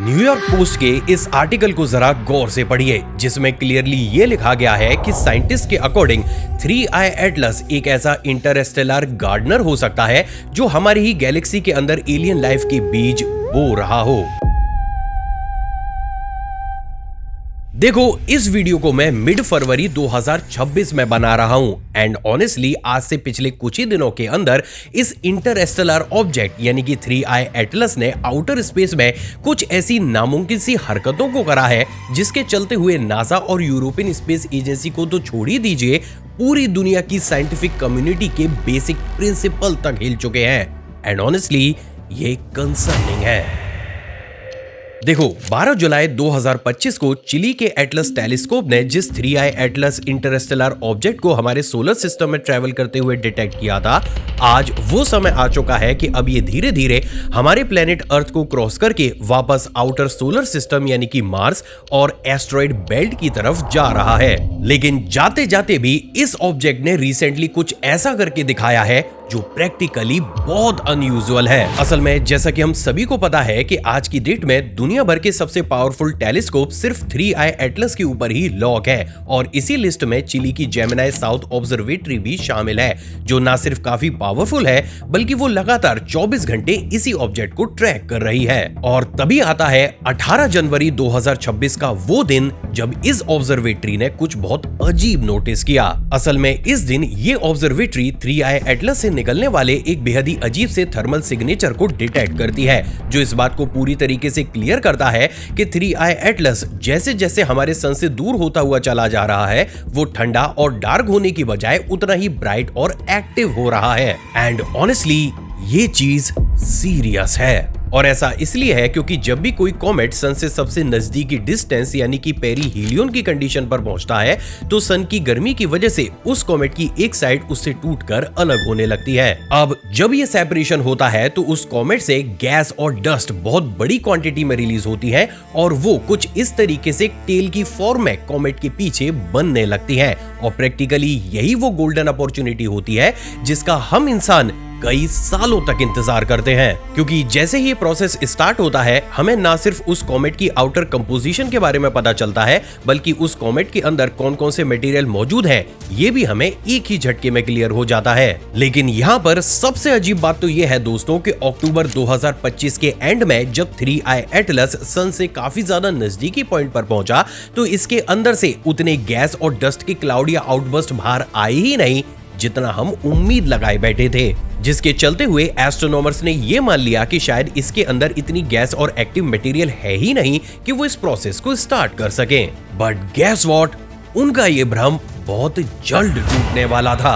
New York post के इस article को जरा गौर से पढ़िए, जिसमें क्लियरली ये लिखा गया है कि साइंटिस्ट के अकॉर्डिंग 3I एटलस एक ऐसा इंटरस्टेलर गार्डनर हो सकता है जो हमारी ही गैलेक्सी के अंदर एलियन लाइफ के बीज बो रहा हो। देखो, इस वीडियो को मैं मिड फरवरी 2026 में बना रहा हूं एंड ऑनेस्टली आज से पिछले कुछ ही दिनों के अंदर इस इंटरस्टेलर ऑब्जेक्ट यानी कि 3I एटलस ने आउटर स्पेस में कुछ ऐसी नामुमकिन सी हरकतों को करा है जिसके चलते हुए नासा और यूरोपियन स्पेस एजेंसी को तो छोड़ ही दीजिए, पूरी दुनिया की साइंटिफिक कम्युनिटी के बेसिक प्रिंसिपल तक हिल चुके हैं एंड ऑनेस्टली ये कंसर्निंग है। देखो, 12 जुलाई 2025 को चिली के एटलस टेलीस्कोप ने जिस 3I एटलस इंटरस्टेलर ऑब्जेक्ट को हमारे सोलर सिस्टम में ट्रैवल करते हुए डिटेक्ट किया था, आज वो समय आ चुका है कि अब ये धीरे धीरे हमारे प्लेनेट अर्थ को क्रॉस करके वापस आउटर सोलर सिस्टम यानी कि मार्स और एस्ट्रॉइड बेल्ट की तरफ जा रहा है। लेकिन जाते जाते भी इस ऑब्जेक्ट ने रिसेंटली कुछ ऐसा करके दिखाया है जो प्रैक्टिकली बहुत अनयूजुअल है। असल में जैसा कि हम सभी को पता है कि आज की डेट में दुनिया भर के सबसे पावरफुल टेलीस्कोप सिर्फ 3I एटलस के ऊपर ही लॉक है और इसी लिस्ट में चिली की जेमिनी साउथ ऑब्जर्वेटरी भी शामिल है, जो ना सिर्फ काफी पावरफुल है बल्कि वो लगातार 24 घंटे इसी ऑब्जेक्ट को ट्रैक कर रही है। और तभी आता है 18 जनवरी 2026 का वो दिन जब इस ऑब्जर्वेटरी ने कुछ बहुत अजीब नोटिस किया। असल में इस दिन ये ऑब्जर्वेटरी 3I एटलस से निकलने वाले एक बेहद ही अजीब से थर्मल सिग्नेचर को डिटेक्ट करती है, जो इस बात को पूरी तरीके से क्लियर करता है कि 3I एटलस जैसे जैसे हमारे सन से दूर होता हुआ चला जा रहा है, वो ठंडा और डार्क होने की बजाय उतना ही ब्राइट और एक्टिव हो रहा है। एंड ऑनेस्टली ये चीज सीरियस है, और ऐसा इसलिए है क्योंकि जब भी कोई कॉमेट सन से सबसे नजदीकी डिस्टेंस यानी कि पेरीहीलियन की कंडीशन पर पहुंचता है तो सन की गर्मी की वजह से उस कॉमेट की एक साइड उससे टूटकर अलग होने लगती है। अब जब ये सेपरेशन होता है तो उस कॉमेट से गैस और डस्ट बहुत बड़ी क्वांटिटी में रिलीज होती है और वो कुछ इस तरीके से टेल की फॉर्म में कॉमेट के पीछे बनने लगती है। और प्रैक्टिकली यही वो गोल्डन अपॉर्चुनिटी होती है जिसका हम इंसान कई सालों तक इंतजार करते हैं, क्योंकि जैसे ही ये प्रोसेस स्टार्ट होता है हमें ना सिर्फ उस कॉमेट की आउटर कंपोजिशन के बारे में पता चलता है बल्कि उस कॉमेट के अंदर कौन कौन से मटेरियल मौजूद हैं ये भी हमें एक ही झटके में क्लियर हो जाता है। लेकिन यहाँ पर सबसे अजीब बात तो ये है दोस्तों कि अक्टूबर 2025 के एंड में जब 3I एटलस सन से काफी ज्यादा नजदीकी पॉइंट पर पहुंचा तो इसके अंदर से उतने गैस और डस्ट के क्लाउड या आउटबर्स्ट बाहर आए ही नहीं जितना हम उम्मीद लगाए बैठे थे, जिसके चलते हुए एस्ट्रोनॉमर्स ने यह मान लिया कि शायद इसके अंदर इतनी गैस और एक्टिव मटेरियल है ही नहीं कि वो इस प्रोसेस को स्टार्ट कर सकें। बट गेस व्हाट, उनका ये भ्रम बहुत जल्द टूटने वाला था।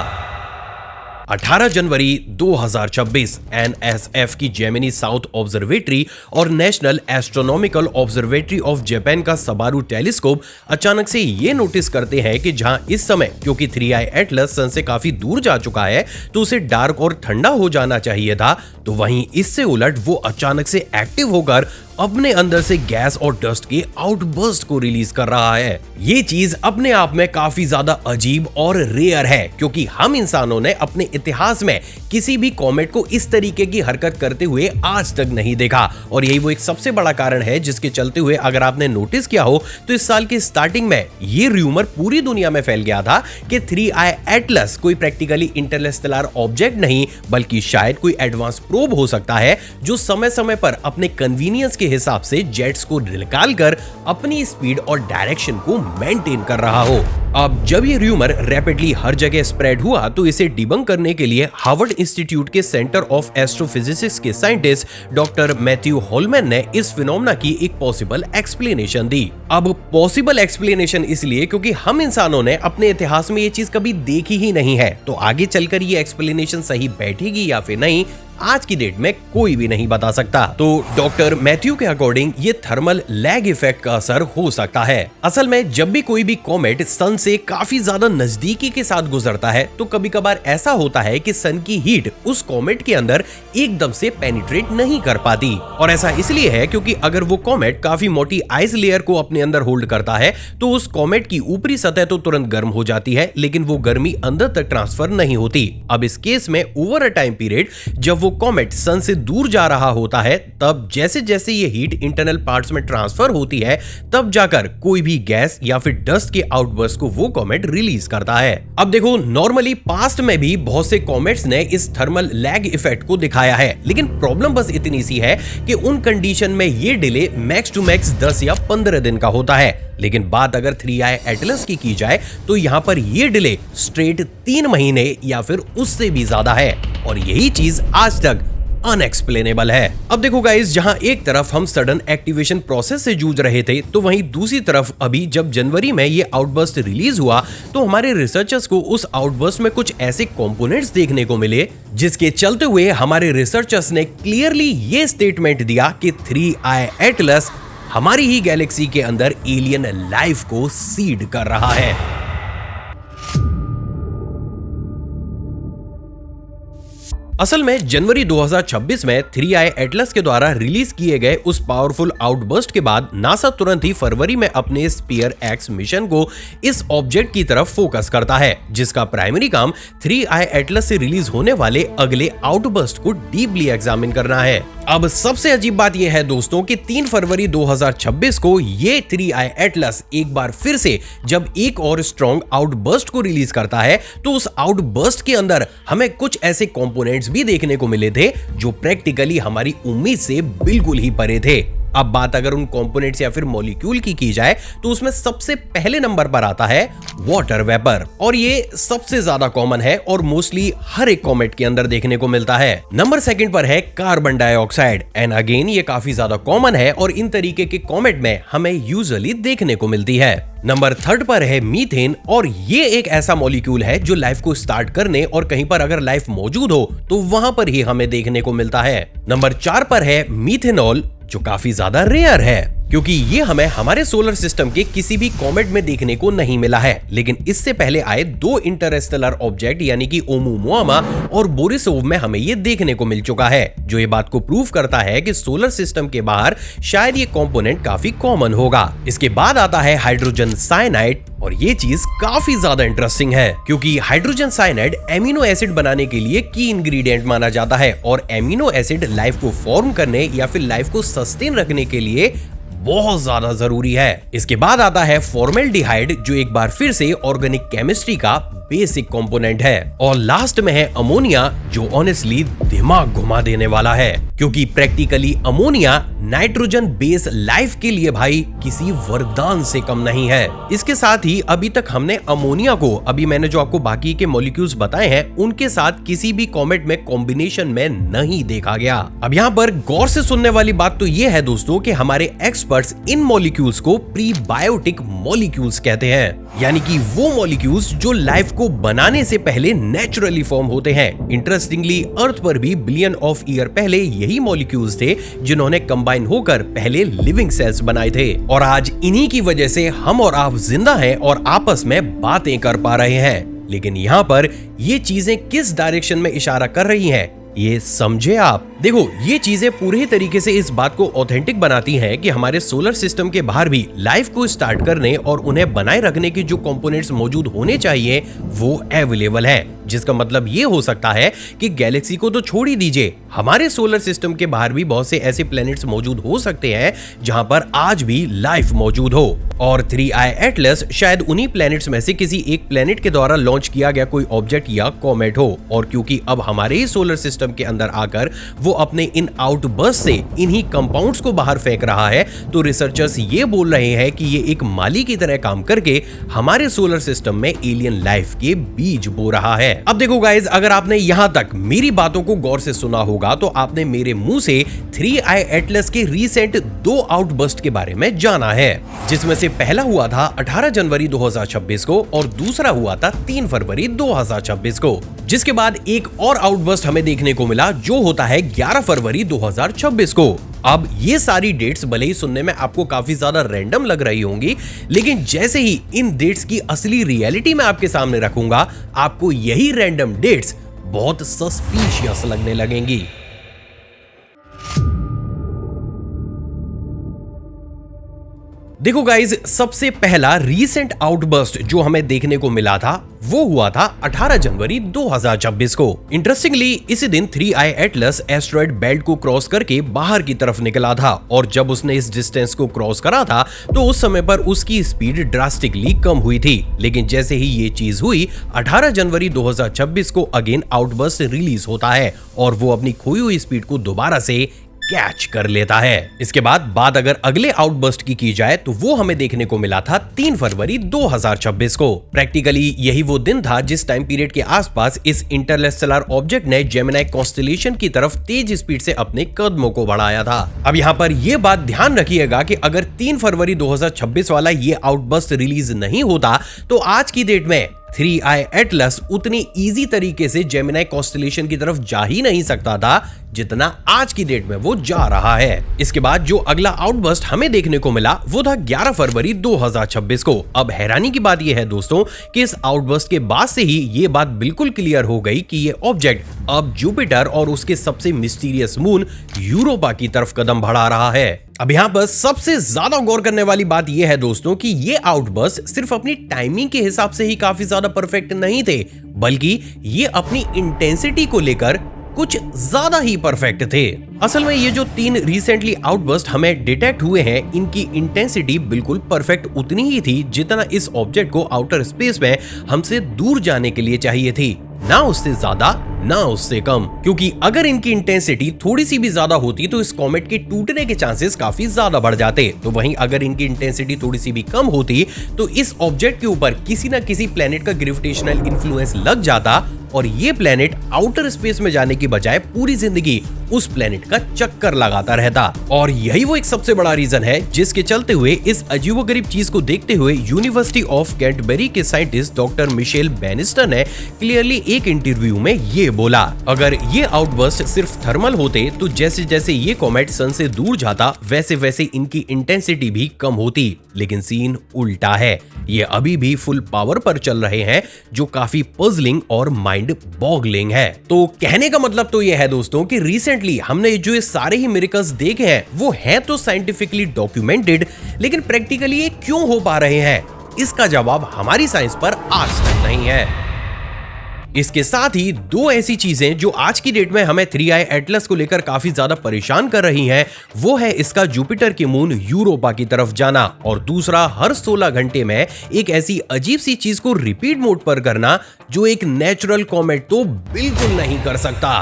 18 जनवरी 2026 NSF की जेमिनी साउथ ऑब्जर्वेटरी और national astronomical observatory of Japan का सबारू टेलीस्कोप अचानक से ये नोटिस करते हैं कि जहां इस समय क्योंकि 3I एटलस सन से काफी दूर जा चुका है तो उसे डार्क और ठंडा हो जाना चाहिए था, तो वहीं इससे उलट वो अचानक से एक्टिव होकर अपने अंदर से गैस और डस्ट के आउटबर्स्ट को रिलीज कर रहा है। ये चीज अपने आप में काफी ज्यादा अजीब और रेयर है क्योंकि हम इंसानों ने अपने इतिहास में किसी भी कॉमेट को इस तरीके की हरकत करते हुए आज तक नहीं देखा, और यही वो एक सबसे बड़ा कारण है जिसके चलते हुए अगर आपने नोटिस किया हो तो इस साल की स्टार्टिंग में ये र्यूमर पूरी दुनिया में फैल गया था कि 3I एटलस कोई प्रैक्टिकली इंटरस्टेलर ऑब्जेक्ट नहीं बल्कि शायद कोई एडवांस प्रोब हो सकता है जो समय समय पर अपने कन्वीनियंस के हिसाब से जेट्स को निकालकर अपनी स्पीड और डायरेक्शन को मेंटेन कर रहा हो। अब जब ये र्यूमर रैपिडली हर जगह स्प्रेड हुआ तो इसे डिबंक करने के लिए हार्वर्ड इंस्टीट्यूट के सेंटर ऑफ एस्ट्रोफिजिक्स के साइंटिस्ट डॉक्टर मैथ्यू होलमैन ने इस फिनोमेना की एक पॉसिबल एक्सप्लेनेशन दी। अब पॉसिबल एक्सप्लेनेशन इसलिए क्योंकि हम इंसानों ने अपने इतिहास में ये चीज कभी देखी ही नहीं है, तो आगे चलकर ये एक्सप्लेनेशन सही बैठेगी या फिर नहीं आज की डेट में कोई भी नहीं बता सकता। तो डॉक्टर मैथ्यू के अकॉर्डिंग ये थर्मल लैग इफेक्ट का असर हो सकता है। असल में जब भी कोई भी कॉमेट सन से काफी ज्यादा नजदीकी के साथ गुजरता है तो कभी कभार ऐसा होता है कि सन की हीट उस कॉमेट के अंदर एकदम से पेनिट्रेट नहीं कर पाती, और ऐसा इसलिए है क्योंकि अगर वो कॉमेट काफी मोटी आइस लेयर को अपने अंदर होल्ड करता है तो उस कॉमेट की ऊपरी सतह तो तुरंत गर्म हो जाती है लेकिन वो गर्मी अंदर तक ट्रांसफर नहीं होती। अब इस केस में ओवर अ टाइम पीरियड जब वो कॉमेट सन से दूर जा रहा होता है, तब जैसे जैसे ये हीट इंटरनल पार्ट्स में ट्रांसफर होती है, तब जाकर कोई भी गैस या फिर डस्ट के आउटबर्स्ट को वो कॉमेट रिलीज करता है। अब देखो, नॉर्मली पास्ट में भी बहुत से कॉमेट्स ने इस थर्मल लैग इफेक्ट को दिखाया है, लेकिन प्रॉब्लम बस इतनी सी है कि उन कंडीशन में ये डिले मैक्स टू मैक्स 10 या 15 दिन का होता है। लेकिन बात अगर 3i एटलस की जाए तो यहाँ पर ये डिले स्ट्रेट 3 महीने या फिर उससे भी ज्यादा है, और यही चीज आज तक अनएक्सप्लेनेबल है। अब देखो गाइस, जहां एक तरफ हम सडन एक्टिवेशन प्रोसेस से जूझ रहे थे, तो वहीं दूसरी तरफ अभी जब जनवरी में ये आउटबर्स्ट रिलीज हुआ तो हमारे रिसर्चर्स को उस आउटबर्स्ट में कुछ ऐसे कंपोनेंट्स देखने को मिले जिसके चलते हुए हमारे रिसर्चर्स ने क्लियरली ये स्टेटमेंट दिया कि 3i एटलस हमारी ही गैलेक्सी के अंदर एलियन लाइफ को सीड कर रहा है। असल में जनवरी 2026 में 3i एटलस के द्वारा रिलीज किए गए उस पावरफुल आउटबर्स्ट के बाद नासा तुरंत ही फरवरी में अपने स्पीयर एक्स मिशन को इस ऑब्जेक्ट की तरफ फोकस करता है, जिसका प्राइमरी काम 3i एटलस से रिलीज होने वाले अगले आउटबर्स्ट को डीपली एग्जामिन करना है। अब सबसे अजीब बात यह है दोस्तों कि 3 फरवरी 2026 को ये 3i एटलस एक बार फिर से जब एक और स्ट्रॉन्ग आउटबर्स्ट को रिलीज करता है, तो उस आउटबर्स्ट के अंदर हमें कुछ ऐसे कंपोनेंट्स भी देखने को मिले थे जो प्रैक्टिकली हमारी उम्मीद से बिल्कुल ही परे थे। अब बात अगर उन कंपोनेंट्स या फिर मॉलिक्यूल की जाए तो उसमें सबसे पहले नंबर पर आता है वाटर वेपर, और ये सबसे ज्यादा कॉमन है और मोस्टली हर एक कॉमेट के अंदर देखने को मिलता है। नंबर सेकंड पर है कार्बन डाइऑक्साइड, एंड अगेन ये काफी ज्यादा कॉमन है और इन तरीके के कॉमेट में हमें यूजुअली देखने को मिलती है। नंबर थर्ड पर है मीथेन, और ये एक ऐसा मॉलिक्यूल है जो लाइफ को स्टार्ट करने और कहीं पर अगर लाइफ मौजूद हो तो वहां पर ही हमें देखने को मिलता है। नंबर 4 पर है मीथेनॉल, जो काफी ज्यादा रेयर है क्योंकि ये हमें हमारे सोलर सिस्टम के किसी भी कॉमेट में देखने को नहीं मिला है, लेकिन इससे पहले आए 2 इंटरस्टेलर ऑब्जेक्ट यानी कि ओमुमुआमा और बोरिसोव में हमें ये देखने को मिल चुका है, जो ये बात को प्रूव करता है कि सोलर सिस्टम के बाहर शायद ये कंपोनेंट काफी कॉमन होगा। इसके बाद आता है हाइड्रोजन साइनाइड, और ये चीज काफी ज्यादा इंटरेस्टिंग है क्योंकि हाइड्रोजन साइनाइड एमिनो एसिड बनाने के लिए की इंग्रेडिएंट माना जाता है, और एमिनो एसिड लाइफ को फॉर्म करने या फिर लाइफ को सस्टेन रखने के लिए बहुत ज्यादा जरूरी है। इसके बाद आता है फॉर्मेल्डिहाइड, जो एक बार फिर से ऑर्गेनिक केमिस्ट्री का बेसिक कंपोनेंट है, और लास्ट में है अमोनिया, जो ऑनेस्टली दिमाग घुमा देने वाला है क्योंकि practically ammonia nitrogen base life के लिए भाई किसी वरदान से कम नहीं है। इसके साथ ही अभी तक हमने अमोनिया को, अभी मैंने जो आपको बाकी के मॉलिक्यूल्स बताए हैं, उनके साथ किसी भी कॉमेट में कॉम्बिनेशन में नहीं देखा गया। अब यहाँ पर गौर से सुनने वाली बात तो ये है दोस्तों कि हमारे एक्सपर्ट्स इन मॉलिक्यूल्स को प्रीबायोटिक मॉलिक्यूल्स कहते हैं, यानी कि वो मॉलिक्यूल्स जो लाइफ को बनाने से पहले नेचुरली फॉर्म होते हैं। इंटरेस्टिंगली अर्थ पर भी बिलियन ऑफ ईयर पहले यही मॉलिक्यूल्स थे जिन्होंने कंबाइन होकर पहले लिविंग सेल्स बनाए थे, और आज इन्हीं की वजह से हम और आप जिंदा हैं और आपस में बातें कर पा रहे हैं। लेकिन यहाँ पर ये चीजें किस डायरेक्शन में इशारा कर रही हैं, ये समझे आप। देखो, ये चीजें पूरे तरीके से इस बात को ऑथेंटिक बनाती हैं कि हमारे सोलर सिस्टम के बाहर भी लाइफ को स्टार्ट करने और उन्हें बनाए रखने के जो कंपोनेंट्स मौजूद होने चाहिए वो अवेलेबल है, जिसका मतलब ये हो सकता है कि गैलेक्सी को तो छोड़ ही दीजिए, हमारे सोलर सिस्टम के बाहर भी बहुत से ऐसे प्लैनेट्स मौजूद हो सकते हैं जहां पर आज भी लाइफ मौजूद हो, और 3i एटलस शायद उन्हीं प्लैनेट्स में से किसी एक प्लैनेट के द्वारा लॉन्च किया गया कोई ऑब्जेक्ट या कॉमेट हो। और क्योंकि अब हमारे ही सोलर सिस्टम के अंदर आकर वो अपने इन आउटबर्स्ट से इन्हीं कंपाउंड्स को बाहर फेंक रहा है, तो रिसर्चर्स ये बोल रहे हैं कि ये एक माली की तरह काम करके हमारे सोलर सिस्टम में एलियन लाइफ के बीज बो रहा है। अब देखो गाइज, अगर आपने यहां तक मेरी बातों को गौर से सुना होगा तो आपने मेरे मुंह से 3i एटलस के रिसेंट 2 आउटबर्स्ट के बारे में जाना है, जिसमें से पहला हुआ था 18 जनवरी 2026 को और दूसरा हुआ था 3 फरवरी 2026 को, जिसके बाद एक और आउटबर्स्ट हमें देखने को मिला जो होता है 11 फरवरी 2026 को। अब ये सारी डेट्स भले ही सुनने में आपको काफी ज्यादा रैंडम लग रही होंगी, लेकिन जैसे ही इन डेट्स की असली रियलिटी मैं आपके सामने रखूंगा, आपको यही रैंडम डेट्स बहुत सस्पिशियस लगने लगेंगी। देखो गाइज, सबसे पहला रीसेंट आउटबर्स्ट जो हमें देखने को मिला था वो हुआ था 18 जनवरी 2026 को। इंटरेस्टिंगली इसी दिन 3I एटलस एस्टेरॉयड बेल्ट को क्रॉस करके बाहर की तरफ निकला था और जब उसने इस डिस्टेंस को क्रॉस करा था तो उस समय पर उसकी स्पीड ड्रास्टिकली कम हुई थी। लेकिन जैसे ही ये चीज हुई 18 जनवरी 2026 को अगेन आउटबर्स्ट रिलीज होता है और वो अपनी खोई हुई स्पीड को दोबारा से कैच कर लेता है। इसके बाद बात अगर अगले आउटबर्स्ट की जाए तो वो हमें देखने को मिला था 3 फरवरी 2026 को। प्रैक्टिकली यही वो दिन था जिस टाइम पीरियड के आसपास इस इंटरस्टेलर ऑब्जेक्ट ने जेमिनी कॉन्स्टेलेशन की तरफ तेज स्पीड से अपने कदमों को बढ़ाया था। अब यहाँ पर ये बात ध्यान रखिएगा कि अगर 3 फरवरी 2026 वाला ये आउटबर्स्ट रिलीज नहीं होता तो आज की डेट में 3I एटलस उतनी इजी तरीके से जेमिनी कॉन्स्टेलेशन की तरफ जा ही नहीं सकता था जितना आज की डेट में वो जा रहा है। इसके बाद जो अगला आउटबर्स्ट हमें देखने को मिला वो था 11 फरवरी 2026 को। अब हैरानी की बात यह है दोस्तों कि इस आउटबर्स्ट के बाद से ही ये बात बिल्कुल क्लियर हो गई कि ये ऑब्जेक्ट अब जुपिटर और उसके सबसे मिस्टीरियस मून यूरोपा की तरफ कदम बढ़ा रहा है। अब यहाँ पर सबसे ज्यादा गौर करने वाली बात यह है दोस्तों कि ये आउटबर्स्ट सिर्फ अपनी टाइमिंग के हिसाब से ही काफी ज्यादा परफेक्ट नहीं थे, बल्कि ये अपनी इंटेंसिटी को लेकर कुछ ज्यादा ही परफेक्ट थे। असल में ये जो 3 रिसेंटली आउटबर्स्ट हमें डिटेक्ट हुए हैं इनकी इंटेंसिटी बिल्कुल परफेक्ट उतनी ही थी जितना इस ऑब्जेक्ट को आउटर स्पेस में हमसे दूर जाने के लिए चाहिए थी, ना उससे ज्यादा ना उससे कम। क्योंकि अगर इनकी इंटेंसिटी थोड़ी सी भी ज्यादा होती तो इस कॉमेट के टूटने के चांसेस काफी ज्यादा बढ़ जाते। तो वहीं अगर इनकी इंटेंसिटी थोड़ी सी भी कम होती तो इस ऑब्जेक्ट के ऊपर किसी ना किसी प्लेनेट का ग्रेविटेशनल इन्फ्लुएंस लग जाता और ये प्लेनेट आउटर स्पेस में जाने की बजाय पूरी जिंदगी उस प्लेनेट का चक्कर लगाता रहता। और यही वो एक सबसे बड़ा रीजन है जिसके चलते हुए इस अजीबोगरीब चीज को देखते हुए यूनिवर्सिटी ऑफ कैंटरबरी के साइंटिस्ट डॉक्टर मिशेल बैनिस्टर ने क्लियरली एक इंटरव्यू में ये बोला, अगर ये आउटबर्स्ट सिर्फ थर्मल होते तो जैसे जैसे ये कॉमेट सन से दूर जाता वैसे वैसे इनकी इंटेंसिटी भी कम होती। लेकिन सीन उल्टा है, ये अभी भी फुल पावर पर चल रहे हैं जो काफी पजलिंग और माइंड बॉगलिंग है। तो कहने का मतलब तो ये है दोस्तों कि रिसेंटली हमने जो ये सारे ही मिरेकल्स देखे हैं वो है तो साइंटिफिकली डॉक्यूमेंटेड, लेकिन प्रैक्टिकली ये क्यों हो पा रहे हैं इसका जवाब हमारी साइंस पर आज तक नहीं है। इसके साथ ही 2 ऐसी चीजें जो आज की डेट में हमें 3I एटलस को लेकर काफी ज्यादा परेशान कर रही हैं, वो है इसका जुपिटर के मून यूरोपा की तरफ जाना और दूसरा हर 16 घंटे में एक ऐसी अजीब सी चीज को रिपीट मोड पर करना जो एक नेचुरल कॉमेट तो बिल्कुल नहीं कर सकता।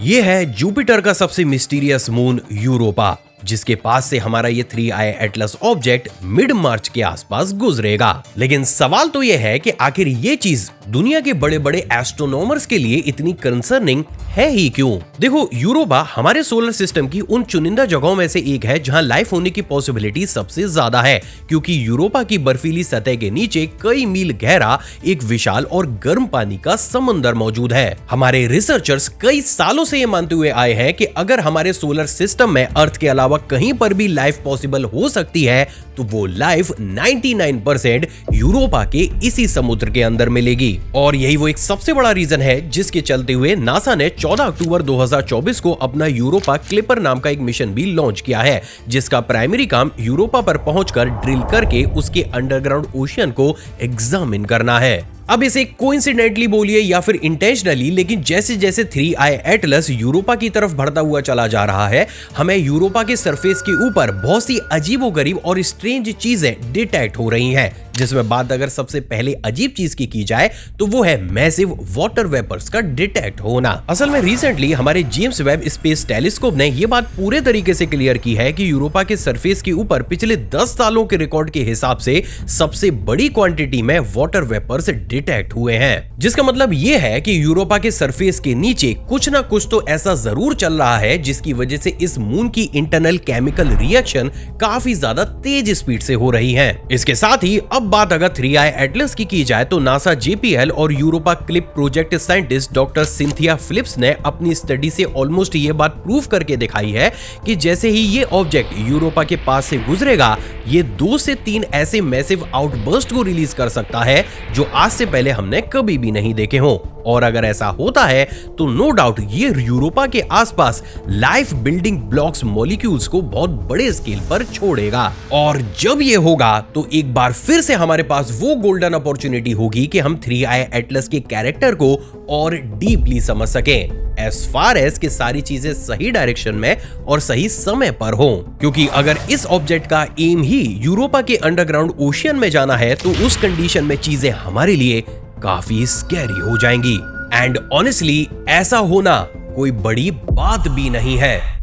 ये है जुपिटर का सबसे मिस्टीरियस मून यूरोपा जिसके पास से हमारा ये 3I एटलस ऑब्जेक्ट मिड मार्च के आसपास गुजरेगा। लेकिन सवाल तो ये है कि आखिर ये चीज दुनिया के बड़े बड़े एस्ट्रोनॉमर्स के लिए इतनी कंसर्निंग है ही क्यों? देखो, यूरोपा हमारे सोलर सिस्टम की उन चुनिंदा जगहों में से एक है जहां लाइफ होने की पॉसिबिलिटी सबसे ज्यादा है, क्योंकि यूरोपा की बर्फीली सतह के नीचे कई मील गहरा एक विशाल और गर्म पानी का समंदर मौजूद है। हमारे रिसर्चर्स कई सालों से ये मानते हुए आए हैं कि अगर हमारे सोलर सिस्टम में अर्थ के अलावा कहीं पर भी लाइफ पॉसिबल हो सकती है तो वो लाइफ 99% यूरोपा के इसी समुद्र के अंदर मिलेगी। और यही वो एक सबसे बड़ा रीजन है जिसके चलते हुए नासा ने 14 अक्टूबर 2024 को अपना यूरोपा क्लिपर नाम का एक मिशन भी लॉन्च किया है, जिसका प्राइमरी काम यूरोपा पर पहुंचकर ड्रिल करके उसके अंडरग्राउंड ओशियन को एग्जामिन करना है। अब इसे कोइंसिडेंटली बोलिए या फिर इंटेंशनली, लेकिन जैसे जैसे 3I एटलस यूरोपा की तरफ बढ़ता हुआ चला जा रहा है, हमें यूरोपा के सरफेस के ऊपर बहुत सी अजीबोगरीब और स्ट्रेंज चीजें डिटेक्ट हो रही हैं, जिसमें बात अगर सबसे पहले अजीब चीज की जाए तो वो है मैसिव वाटर वेपर्स का डिटेक्ट होना। असल में रिसेंटली हमारे जेम्स वेब स्पेस टेलीस्कोप ने ये बात पूरे तरीके से क्लियर की है कि यूरोपा के सरफेस के ऊपर पिछले 10 सालों के रिकॉर्ड के हिसाब से सबसे बड़ी क्वांटिटी में वाटर वेपर्स डिटेक्ट हुए हैं, जिसका मतलब ये है कि यूरोपा के सरफेस के नीचे कुछ ना कुछ तो ऐसा जरूर चल रहा है जिसकी वजह से इस मून की इंटरनल केमिकल रिएक्शन काफी ज्यादा तेज स्पीड से हो रही है। इसके साथ ही अब बात अगर 3I एटलस की जाए तो नासा JPL और Europa clip project scientist doctor Cynthia Phillips ने अपनी स्टडी से ऑलमोस्ट ये बात प्रूव करके दिखाई है कि जैसे ही ये ऑब्जेक्ट यूरोपा के पास से गुजरेगा, ये 2 से 3 ऐसे मैसिव आउटबर्स्ट को रिलीज कर सकता है जो आज से पहले हमने कभी भी नहीं देखे हो। और अगर ऐसा होता है तो नो डाउट ये यूरोपा के आसपास लाइफ बिल्डिंग ब्लॉक्स मॉलिक्यूल्स को बहुत बड़े स्केल पर छोड़ेगा। और जब ये होगा तो एक बार फिर से हमारे पास वो गोल्डन अपॉर्चुनिटी होगी कि हम 3i एटलस के कैरेक्टर को और डीपली समझ सकें, एज फार एज कि सारी चीजें सही डायरेक्शन में और सही समय पर हो। क्योंकि अगर इस ऑब्जेक्ट का एम ही यूरोपा के अंडरग्राउंड ओशियन में जाना है तो उस कंडीशन में चीजें हमारे लिए काफी स्कैरी हो जाएंगी। एंड ऑनेस्टली ऐसा होना कोई बड़ी बात भी नहीं है।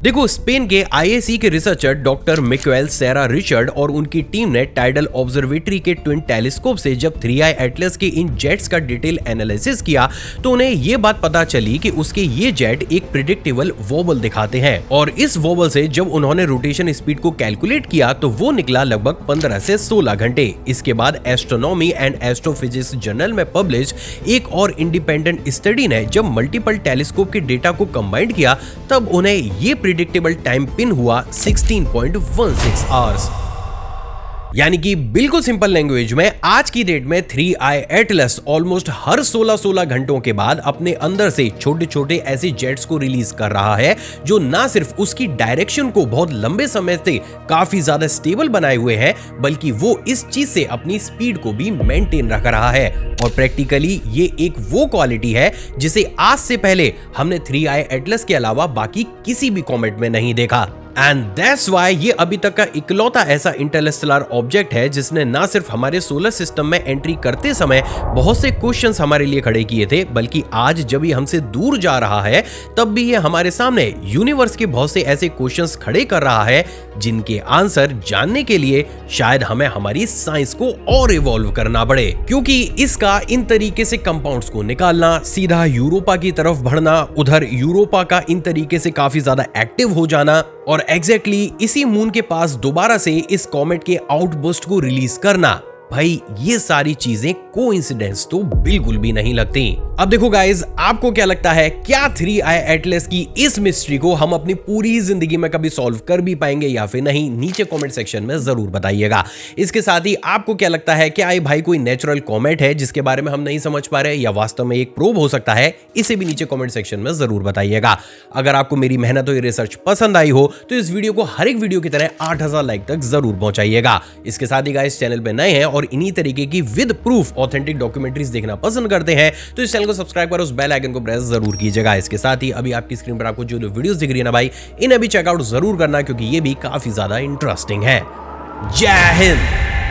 देखो, स्पेन के आईएसी के रिसर्चर डॉक्टर मिकेल सेरा रिचर्ड और उनकी टीम ने टाइडल ऑब्जर्वेटरी के ट्विन टेलीस्कोप से जब 3i एटलस के इन जेट्स का डिटेल एनालिसिस किया तो उन्हें यह बात पता चली कि उसके ये जेट एक प्रिडिक्टेबल वॉबल दिखाते हैं। और इस वॉबल से जब उन्होंने रोटेशन स्पीड को कैलकुलेट किया तो वो निकला लगभग 15 से 16 घंटे। इसके बाद एस्ट्रोनॉमी एंड एस्ट्रोफिजिक्स जर्नल में पब्लिश एक और इंडिपेंडेंट स्टडी ने जब मल्टीपल टेलीस्कोप के डेटा को कंबाइन किया तब उन्हें ये प्रिडिक्टेबल टाइम पिन हुआ 16.16 आवर्स। यानी कि बिल्कुल सिंपल लैंग्वेज में आज की डेट में 3i एटलस ऑलमोस्ट हर 16 घंटों के बाद अपने अंदर से छोटे छोटे ऐसे जेट्स को रिलीज कर रहा है जो ना सिर्फ उसकी डायरेक्शन को बहुत लंबे समय से काफी ज्यादा स्टेबल बनाए हुए हैं बल्कि वो इस चीज से अपनी स्पीड को भी मेंटेन रख रहा है। और प्रैक्टिकली ये एक वो क्वालिटी है जिसे आज से पहले हमने 3i एटलस के अलावा बाकी किसी भी कॉमेट में नहीं देखा। एंड दैट्स व्हाई ये अभी तक का इकलौता ऐसा इंटरस्टेलर ऑब्जेक्ट है जिसने ना सिर्फ हमारे सोलर सिस्टम में एंट्री करते समय बहुत से क्वेश्चंस हमारे लिए खड़े किए थे बल्कि आज जब ये हमसे दूर जा रहा है तब भी ये हमारे सामने यूनिवर्स के बहुत से ऐसे क्वेश्चंस खड़े कर रहा है जिनके आंसर जानने के लिए शायद हमें हमारी साइंस को और इवॉल्व करना पड़े। क्योंकि इसका इन तरीके से कंपाउंड्स को निकालना, सीधा यूरोपा की तरफ बढ़ना, उधर यूरोपा का इन तरीके से काफी ज्यादा एक्टिव हो जाना और एग्जैक्टली इसी मून के पास दोबारा से इस कॉमेट के आउटबर्स्ट को रिलीज करना, भाई ये सारी चीजें कोइंसिडेंस तो बिल्कुल भी नहीं लगती। अब देखो गाइज, आपको क्या लगता है, क्या 3i एटलस की इस मिस्ट्री को हम अपनी पूरी जिंदगी में कभी सॉल्व कर भी पाएंगे या फिर नहीं? नीचे कमेंट सेक्शन में जरूर बताइएगा। इसके साथ ही आपको क्या लगता है, क्या ये भाई कोई नेचुरल कॉमेट है जिसके बारे में हम नहीं समझ पा रहे या वास्तव में एक प्रोब हो सकता है? इसे भी नीचे कमेंट सेक्शन में जरूर बताइएगा। अगर आपको मेरी मेहनत और रिसर्च पसंद आई हो तो इस वीडियो को हर एक वीडियो की तरह 8000 लाइक तक जरूर पहुंचाइएगा। इसके साथ ही गाइस, चैनल पे नए हैं और इन्हीं तरीके की विद प्रूफ ऑथेंटिक डॉक्यूमेंट्रीज देखना पसंद करते हैं तो इस चैनल को सब्सक्राइब कर उस बेल आइकन को प्रेस जरूर कीजिएगा। इसके साथ ही अभी आपकी स्क्रीन पर आपको जो वीडियोस दिख रही है ना भाई, इन्हें भी चेकआउट जरूर करना क्योंकि ये भी काफी ज्यादा इंटरेस्टिंग है। जय हिंद।